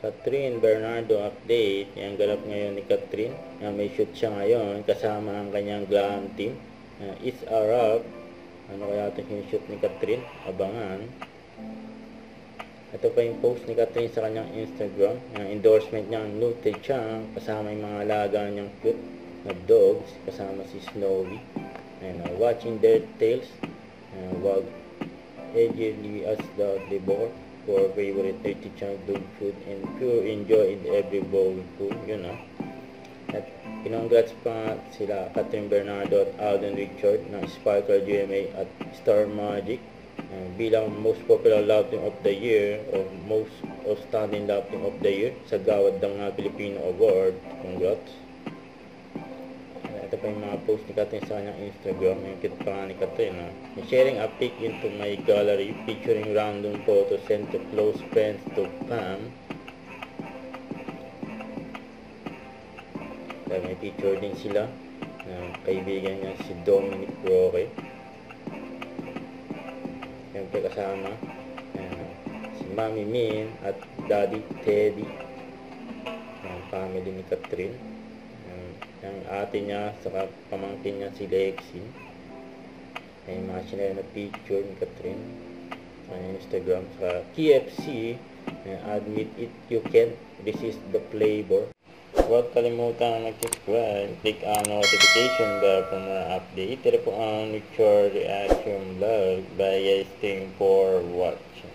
Catherine Bernardo update. Yung ganap ngayon ni Catherine. May shoot siya ngayon kasama ang kanyang glam team. It's a wrap. Ano kaya ito yung shoot ni Catherine? Abangan. Ito pa yung post ni Catherine sa kanyang Instagram. Endorsement niya ang Nute Chang kasama yung mga alaga niyang cute na dogs kasama si Snowy. Watching their tails. Wag eagerly as the devor for favorite 30 chunk dog food and pure enjoy in every bowl food, At pinongrats pa sila Catherine Bernardo at Alden Richard ng Sparkle GMA at Star Magic bilang most popular love team of the year o most outstanding love team of the year sa Gawad ng Pilipino Award. Congrats. Ito pa yung mga post ni Catherine sa kanyang Instagram. Yung cute pa nga ni Catherine. Sharing a pic into my gallery featuring random photos sent to close friends to Pam. May picture din sila ng kaibigan niya si Dominic Roque. Siyempre kasama si Mami Min at Daddy Teddy. Ang family ni Catherine. Ang ate niya sa pamangkin niya si Lexi. May mga sinaya na picture ni Catherine sa Instagram sa KFC. Admit it you can, this is the flavor. Huwag kalimutan mag-subscribe, click ang notification bell for more update. Ito po ang Richard Reaction Vlog. Bye guys, thank you for watching.